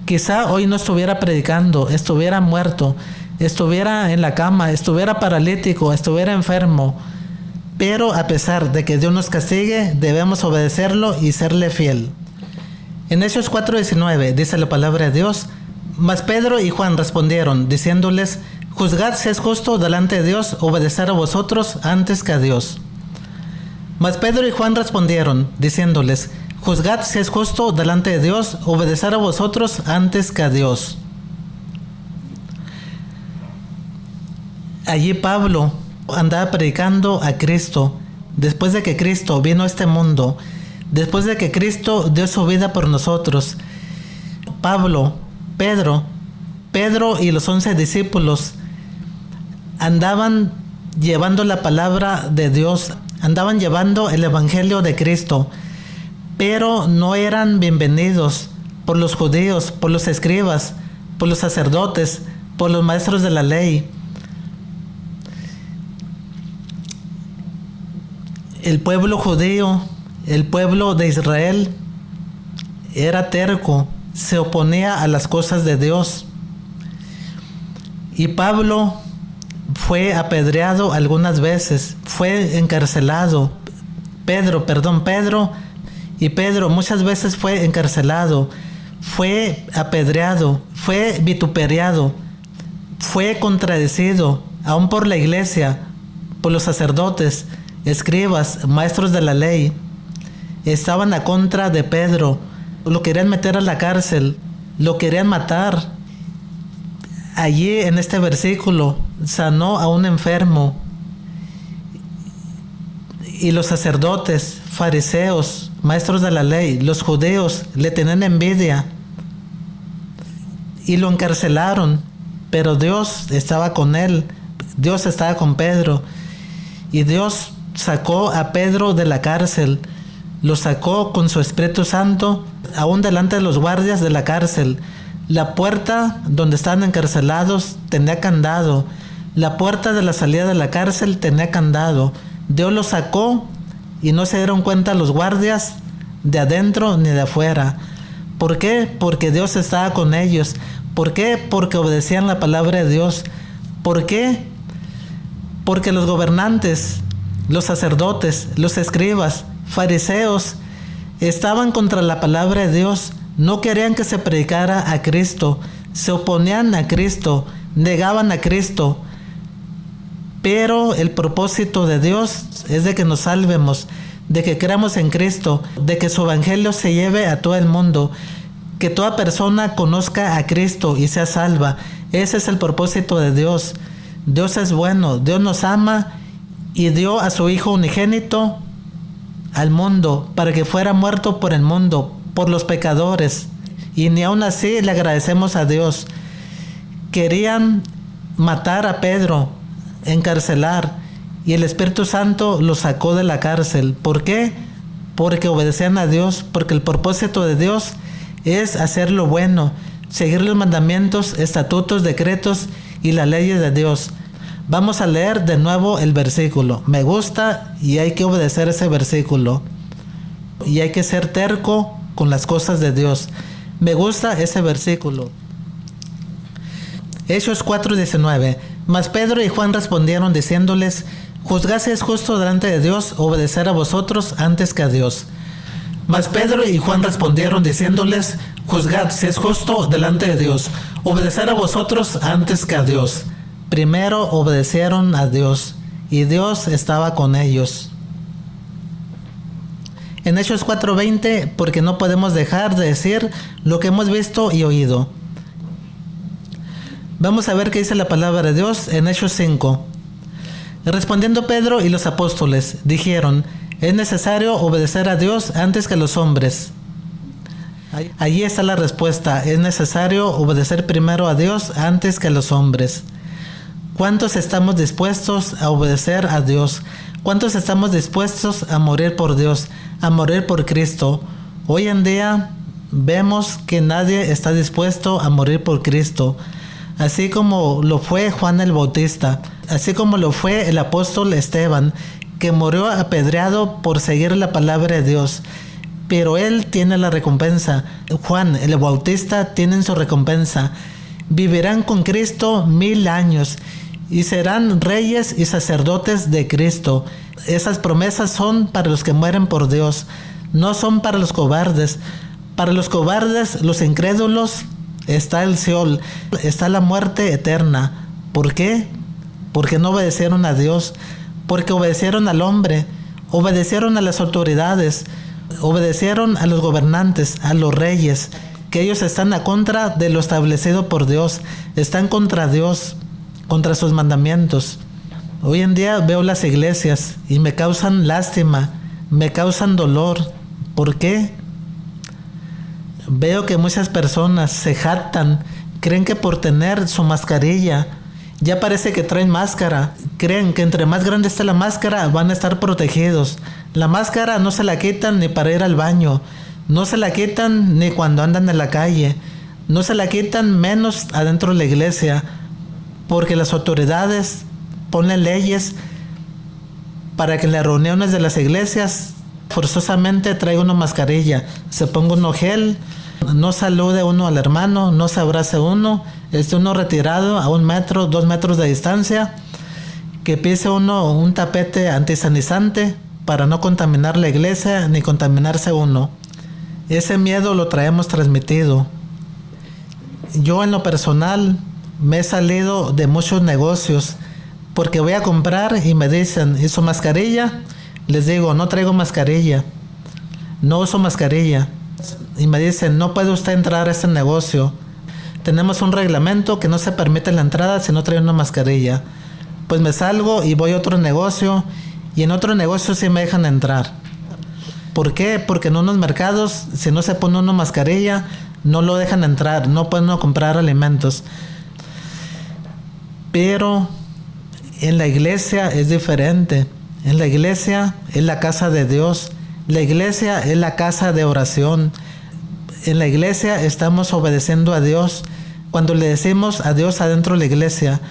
Quizá hoy no estuviera predicando, estuviera muerto, estuviera en la cama, estuviera paralítico, estuviera enfermo. Pero a pesar de que Dios nos castigue, debemos obedecerlo y serle fiel. En Hechos 4:19 dice la palabra de Dios: mas Pedro y Juan respondieron, diciéndoles: juzgad si es justo delante de Dios obedecer a vosotros antes que a Dios. Mas Pedro y Juan respondieron, diciéndoles: juzgad si es justo delante de Dios obedecer a vosotros antes que a Dios. Allí Pablo andaba predicando a Cristo, después de que Cristo vino a este mundo, después de que Cristo dio su vida por nosotros. Pedro y los 11 discípulos andaban llevando la palabra de Dios, andaban llevando el evangelio de Cristo, pero no eran bienvenidos por los judíos, por los escribas, por los sacerdotes, por los maestros de la ley. El pueblo judío, el pueblo de Israel, era terco, se oponía a las cosas de Dios. Y Pablo fue apedreado algunas veces, fue encarcelado. Pedro muchas veces fue encarcelado, fue apedreado, fue vituperiado, fue contradecido, aún por la iglesia, por los sacerdotes, escribas, maestros de la ley. Estaban a contra de Pedro, lo querían meter a la cárcel, lo querían matar. Allí en este versículo sanó a un enfermo. Y los sacerdotes, fariseos, maestros de la ley, los judíos le tenían envidia y lo encarcelaron, pero Dios estaba con él, Dios estaba con Pedro, y Dios sacó a Pedro de la cárcel, lo sacó con su Espíritu Santo, aún delante de los guardias de la cárcel. La puerta donde estaban encarcelados tenía candado, la puerta de la salida de la cárcel tenía candado. Dios los sacó y no se dieron cuenta los guardias de adentro ni de afuera. ¿Por qué? Porque Dios estaba con ellos. ¿Por qué? Porque obedecían la palabra de Dios. ¿Por qué? Porque los gobernantes, los sacerdotes, los escribas, fariseos, estaban contra la palabra de Dios. No querían que se predicara a Cristo. Se oponían a Cristo, negaban a Cristo. Pero el propósito de Dios es de que nos salvemos, de que creamos en Cristo, de que su evangelio se lleve a todo el mundo, que toda persona conozca a Cristo y sea salva. Ese es el propósito de Dios. Dios es bueno, Dios nos ama y dio a su Hijo unigénito al mundo para que fuera muerto por el mundo, por los pecadores. Y ni aun así le agradecemos a Dios. Querían matar a Pedro, encarcelar, y el Espíritu Santo lo sacó de la cárcel. ¿Por qué? Porque obedecían a Dios, porque el propósito de Dios es hacer lo bueno, seguir los mandamientos, estatutos, decretos y las leyes de Dios. Vamos a leer de nuevo el versículo. Me gusta y hay que obedecer ese versículo. Y hay que ser terco con las cosas de Dios. Me gusta ese versículo. Hechos 4:19. Mas Pedro y Juan respondieron diciéndoles: juzgad si es justo delante de Dios obedecer a vosotros antes que a Dios. Mas Pedro y Juan respondieron diciéndoles: juzgad si es justo delante de Dios obedecer a vosotros antes que a Dios. Primero obedecieron a Dios y Dios estaba con ellos. en Hechos 4:20, porque no podemos dejar de decir lo que hemos visto y oído. Vamos a ver qué dice la palabra de Dios en Hechos 5. Respondiendo Pedro y los apóstoles, dijeron: es necesario obedecer a Dios antes que a los hombres. Allí está la respuesta: es necesario obedecer primero a Dios antes que a los hombres. ¿Cuántos estamos dispuestos a obedecer a Dios? ¿Cuántos estamos dispuestos a morir por Dios, a morir por Cristo? Hoy en día vemos que nadie está dispuesto a morir por Cristo, así como lo fue Juan el Bautista, así como lo fue el apóstol Esteban, que murió apedreado por seguir la palabra de Dios. Pero él tiene la recompensa. Juan el Bautista tiene su recompensa. Vivirán con Cristo 1000 años y serán reyes y sacerdotes de Cristo. Esas promesas son para los que mueren por Dios, no son para los cobardes. Para los cobardes, los incrédulos, está el Seol, está la muerte eterna. ¿Por qué? Porque no obedecieron a Dios, porque obedecieron al hombre, obedecieron a las autoridades, obedecieron a los gobernantes, a los reyes, que ellos están a contra de lo establecido por Dios, están contra Dios, contra sus mandamientos. Hoy en día veo las iglesias y me causan lástima, me causan dolor. ¿Por qué? Veo que muchas personas se jactan, creen que por tener su mascarilla, ya parece que traen máscara, creen que entre más grande esté la máscara van a estar protegidos. La máscara no se la quitan ni para ir al baño, no se la quitan ni cuando andan en la calle, no se la quitan menos adentro de la iglesia, porque las autoridades ponen leyes para que en las reuniones de las iglesias forzosamente traiga una mascarilla, se ponga uno gel, no salude uno al hermano, no se abrace uno, esté uno retirado a 1 metro, 2 metros de distancia, que pise uno un tapete antisanizante para no contaminar la iglesia ni contaminarse uno. Ese miedo lo traemos transmitido. Yo en lo personal me he salido de muchos negocios porque voy a comprar y me dicen: ¿y su mascarilla? Les digo: no traigo mascarilla, no uso mascarilla. Y me dicen: no puede usted entrar a este negocio, tenemos un reglamento que no se permite la entrada si no trae una mascarilla. Pues me salgo y voy a otro negocio, y en otro negocio sí me dejan entrar. ¿Por qué? Porque en unos mercados, si no se pone una mascarilla, no lo dejan entrar, no pueden comprar alimentos. Pero en la iglesia es diferente. En la iglesia es la casa de Dios. La iglesia es la casa de oración. En la iglesia estamos obedeciendo a Dios. Cuando le decimos a Dios adentro de la iglesia: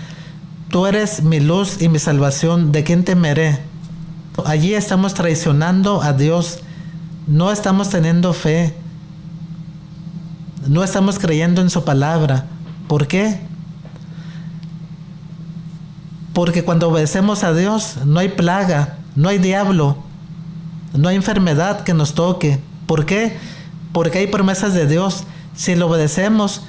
tú eres mi luz y mi salvación, ¿de quién temeré? Allí estamos traicionando a Dios. No estamos teniendo fe. No estamos creyendo en su palabra. ¿Por qué? Porque cuando obedecemos a Dios no hay plaga, no hay diablo, no hay enfermedad que nos toque. ¿Por qué? Porque hay promesas de Dios. Si lo obedecemos,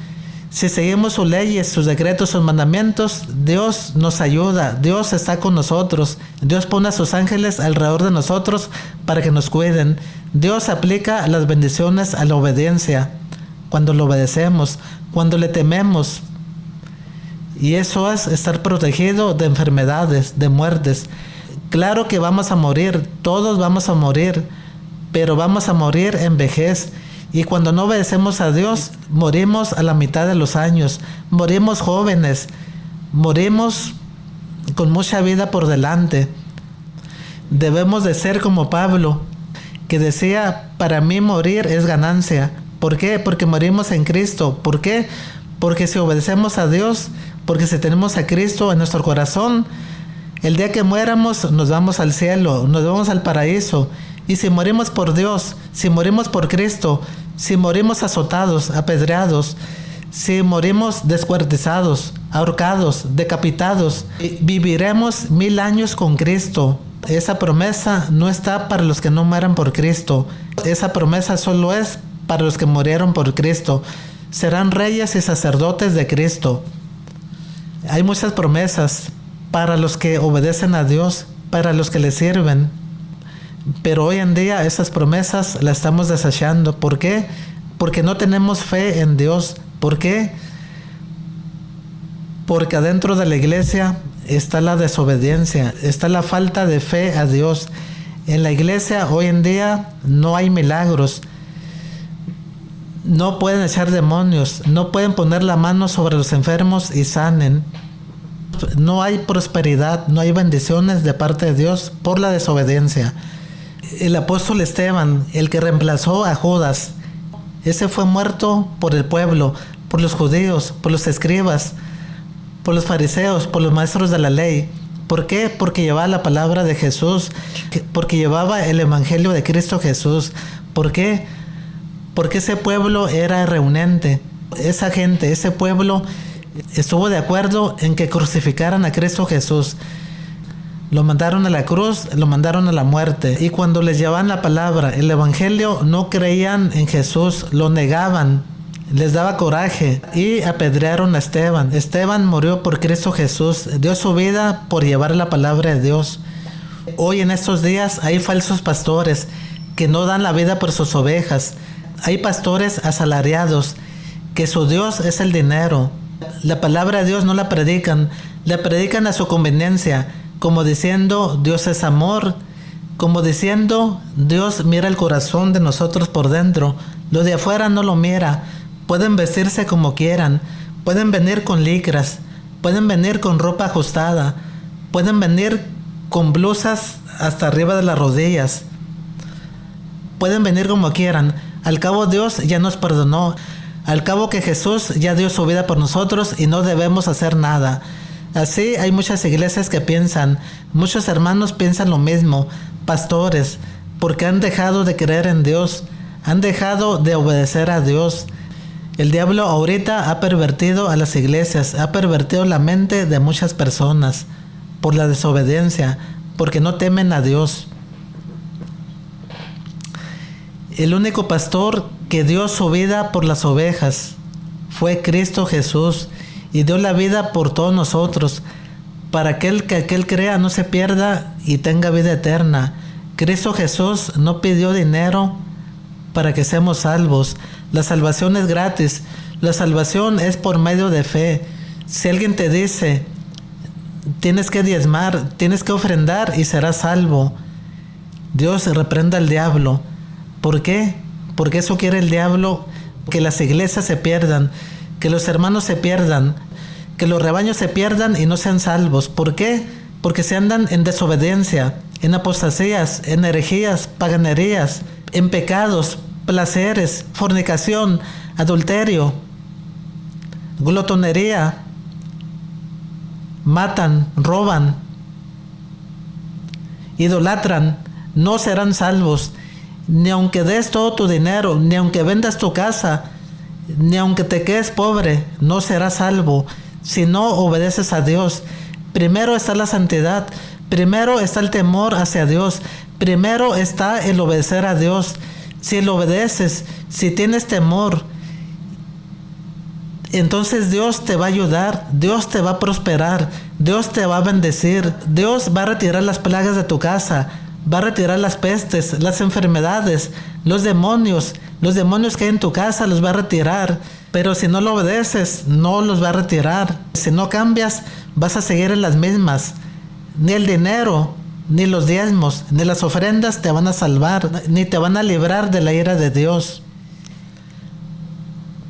si seguimos sus leyes, sus decretos, sus mandamientos, Dios nos ayuda, Dios está con nosotros. Dios pone a sus ángeles alrededor de nosotros para que nos cuiden. Dios aplica las bendiciones a la obediencia, cuando lo obedecemos, cuando le tememos. Y eso es estar protegido de enfermedades, de muertes. Claro que vamos a morir, todos vamos a morir, pero vamos a morir en vejez. Y cuando no obedecemos a Dios, morimos a la mitad de los años, morimos jóvenes, morimos con mucha vida por delante. Debemos de ser como Pablo, que decía: para mí morir es ganancia. ¿Por qué? Porque morimos en Cristo. ¿Por qué? Porque si obedecemos a Dios, porque si tenemos a Cristo en nuestro corazón, el día que muéramos nos vamos al cielo, nos vamos al paraíso. Y si morimos por Dios, si morimos por Cristo, si morimos azotados, apedreados, si morimos descuartizados, ahorcados, decapitados, viviremos 1000 años con Cristo. Esa promesa no está para los que no mueran por Cristo. Esa promesa solo es para los que murieron por Cristo. Serán reyes y sacerdotes de Cristo. Hay muchas promesas para los que obedecen a Dios, para los que le sirven. Pero hoy en día esas promesas las estamos desechando. ¿Por qué? Porque no tenemos fe en Dios. ¿Por qué? Porque adentro de la iglesia está la desobediencia, está la falta de fe a Dios. En la iglesia hoy en día no hay milagros. No pueden echar demonios, no pueden poner la mano sobre los enfermos y sanen. No hay prosperidad, no hay bendiciones de parte de Dios por la desobediencia. El apóstol Esteban, el que reemplazó a Judas, ese fue muerto por el pueblo, por los judíos, por los escribas, por los fariseos, por los maestros de la ley. ¿Por qué? Porque llevaba la palabra de Jesús, porque llevaba el evangelio de Cristo Jesús. ¿Por qué? Porque ese pueblo era reunente. Esa gente, ese pueblo estuvo de acuerdo en que crucificaran a Cristo Jesús. Lo mandaron a la cruz, lo mandaron a la muerte. Y cuando les llevaban la palabra, el evangelio, no creían en Jesús, lo negaban. Les daba coraje y apedrearon a Esteban. Esteban murió por Cristo Jesús, dio su vida por llevar la palabra de Dios. Hoy en estos días hay falsos pastores que no dan la vida por sus ovejas. Hay pastores asalariados que su Dios es el dinero. La palabra de Dios no la predican a su conveniencia, como diciendo Dios es amor, como diciendo Dios mira el corazón de nosotros por dentro. Lo de afuera no lo mira. Pueden vestirse como quieran, pueden venir con licras, pueden venir con ropa ajustada, pueden venir con blusas hasta arriba de las rodillas, pueden venir como quieran. Al cabo Dios ya nos perdonó, al cabo que Jesús ya dio su vida por nosotros y no debemos hacer nada. Así hay muchas iglesias que piensan, muchos hermanos piensan lo mismo, pastores, porque han dejado de creer en Dios, han dejado de obedecer a Dios. El diablo ahorita ha pervertido a las iglesias, ha pervertido la mente de muchas personas por la desobediencia, porque no temen a Dios. El único pastor que dio su vida por las ovejas fue Cristo Jesús y dio la vida por todos nosotros, para que aquel crea no se pierda y tenga vida eterna. Cristo Jesús no pidió dinero para que seamos salvos. La salvación es gratis. La salvación es por medio de fe. Si alguien te dice, tienes que diezmar, tienes que ofrendar y serás salvo, Dios reprenda al diablo. ¿Por qué? Porque eso quiere el diablo, que las iglesias se pierdan, que los hermanos se pierdan, que los rebaños se pierdan y no sean salvos. ¿Por qué? Porque se andan en desobediencia, en apostasías, en herejías, paganerías, en pecados, placeres, fornicación, adulterio, glotonería, matan, roban, idolatran. No serán salvos, ni aunque des todo tu dinero, ni aunque vendas tu casa, ni aunque te quedes pobre, no serás salvo si no obedeces a Dios. Primero está la santidad, primero está el temor hacia Dios, primero está el obedecer a Dios. Si lo obedeces, si tienes temor, entonces Dios te va a ayudar, Dios te va a prosperar, Dios te va a bendecir, Dios va a retirar las plagas de tu casa, va a retirar las pestes, las enfermedades, los demonios que hay en tu casa los va a retirar. Pero si no lo obedeces, no los va a retirar. Si no cambias, vas a seguir en las mismas. Ni el dinero, ni los diezmos, ni las ofrendas te van a salvar, ni te van a librar de la ira de Dios.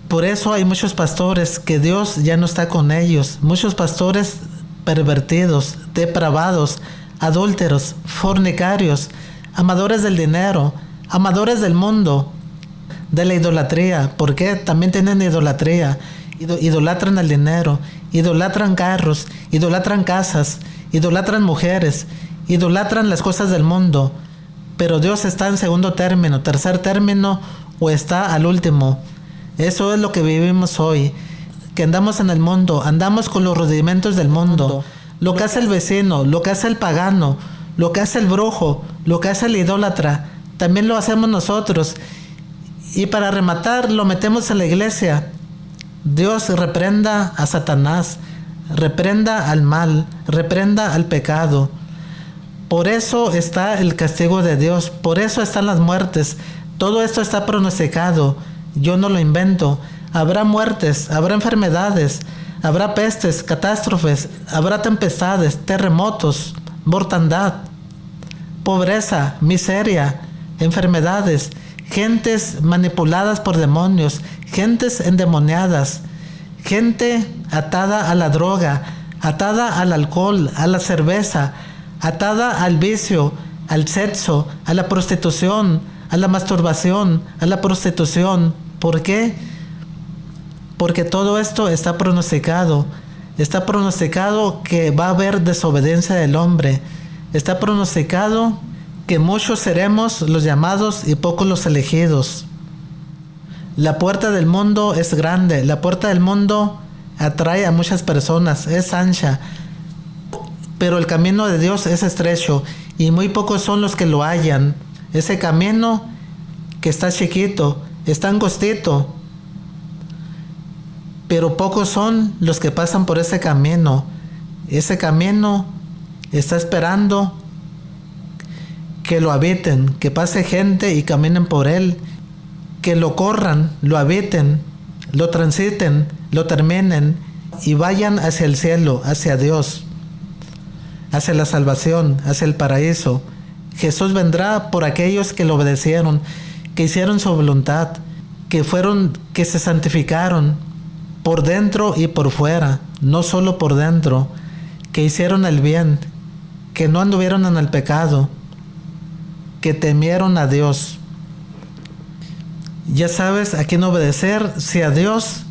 Por eso hay muchos pastores que Dios ya no está con ellos. Muchos pastores pervertidos, depravados, adúlteros, fornicarios, amadores del dinero, amadores del mundo, de la idolatría. Porque también tienen idolatría. Idolatran el dinero, idolatran carros, idolatran casas, idolatran mujeres, idolatran las cosas del mundo. Pero Dios está en segundo término, tercer término o está al último. Eso es lo que vivimos hoy, que andamos en el mundo, andamos con los rudimentos del mundo. Lo que hace el vecino, lo que hace el pagano, lo que hace el brujo, lo que hace el idólatra, también lo hacemos nosotros. Y para rematar, lo metemos en la iglesia. Dios reprenda a Satanás, reprenda al mal, reprenda al pecado. Por eso está el castigo de Dios, por eso están las muertes. Todo esto está pronosticado, yo no lo invento. Habrá muertes, habrá enfermedades, habrá pestes, catástrofes, habrá tempestades, terremotos, mortandad, pobreza, miseria, enfermedades, gentes manipuladas por demonios, gentes endemoniadas, gente atada a la droga, atada al alcohol, a la cerveza, atada al vicio, al sexo, a la prostitución, a la masturbación, a la prostitución. ¿Por qué? Porque todo esto está pronosticado. Está pronosticado que va a haber desobediencia del hombre. Está pronosticado que muchos seremos los llamados y pocos los elegidos. La puerta del mundo es grande. La puerta del mundo atrae a muchas personas. Es ancha. Pero el camino de Dios es estrecho y muy pocos son los que lo hallan. Ese camino que está chiquito, está angostito, pero pocos son los que pasan por ese camino. Ese camino está esperando que lo habiten, que pase gente y caminen por él, que lo corran, lo habiten, lo transiten, lo terminen y vayan hacia el cielo, hacia Dios, hacia la salvación, hacia el paraíso. Jesús vendrá por aquellos que lo obedecieron, que hicieron su voluntad, que se santificaron por dentro y por fuera, no solo por dentro, que hicieron el bien, que no anduvieron en el pecado, que temieron a Dios. Ya sabes a quién obedecer, si a Dios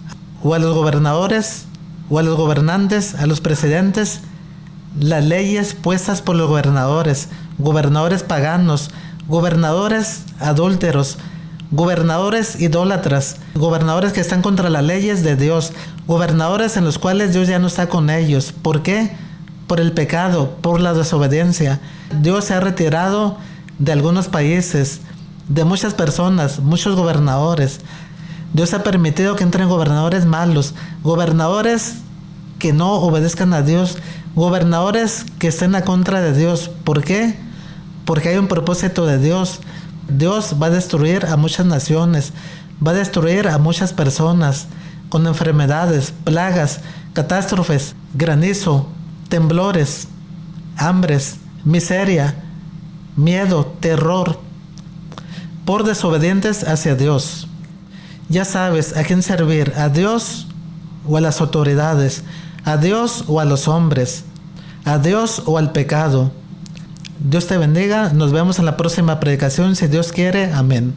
o a los gobernadores o a los gobernantes, a los presidentes, las leyes puestas por los gobernadores, gobernadores paganos, gobernadores adúlteros, gobernadores idólatras, gobernadores que están contra las leyes de Dios, gobernadores en los cuales Dios ya no está con ellos. ¿Por qué? Por el pecado, por la desobediencia. Dios se ha retirado de algunos países, de muchas personas, muchos gobernadores. Dios ha permitido que entren gobernadores malos, gobernadores que no obedezcan a Dios, gobernadores que estén a contra de Dios. ¿Por qué? Porque hay un propósito de Dios. Dios va a destruir a muchas naciones, va a destruir a muchas personas con enfermedades, plagas, catástrofes, granizo, temblores, hambres, miseria, miedo, terror, por desobedientes hacia Dios. Ya sabes a quién servir, a Dios o a las autoridades, a Dios o a los hombres, a Dios o al pecado. Dios te bendiga, nos vemos en la próxima predicación, si Dios quiere, amén.